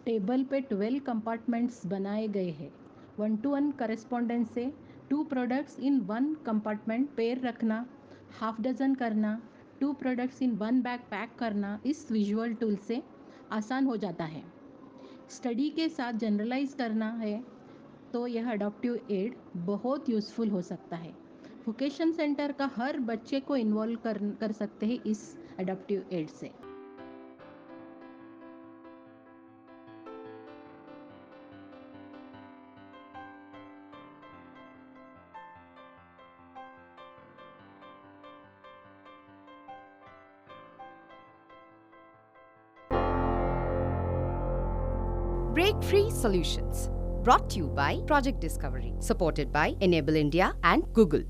Table पे 12 compartments बनाए गए हैं। 1-to-1 करेस्पॉन्डेंस से 2 प्रोडक्ट्स इन 1 कंपार्टमेंट पेयर रखना, हाफ डजन करना, 2 प्रोडक्ट्स इन 1 बैग पैक करना इस विजुअल टूल से आसान हो जाता है। स्टडी के साथ जनरलाइज करना है तो यह अडॉप्टिव एड बहुत यूज़फुल हो सकता है। वोकेशन सेंटर का हर बच्चे को इन्वॉल्व कर सकते हैं इस अडॉप्टिव एड से। Break Free Solutions, brought to you by Project Discovery, supported by Enable India and Google.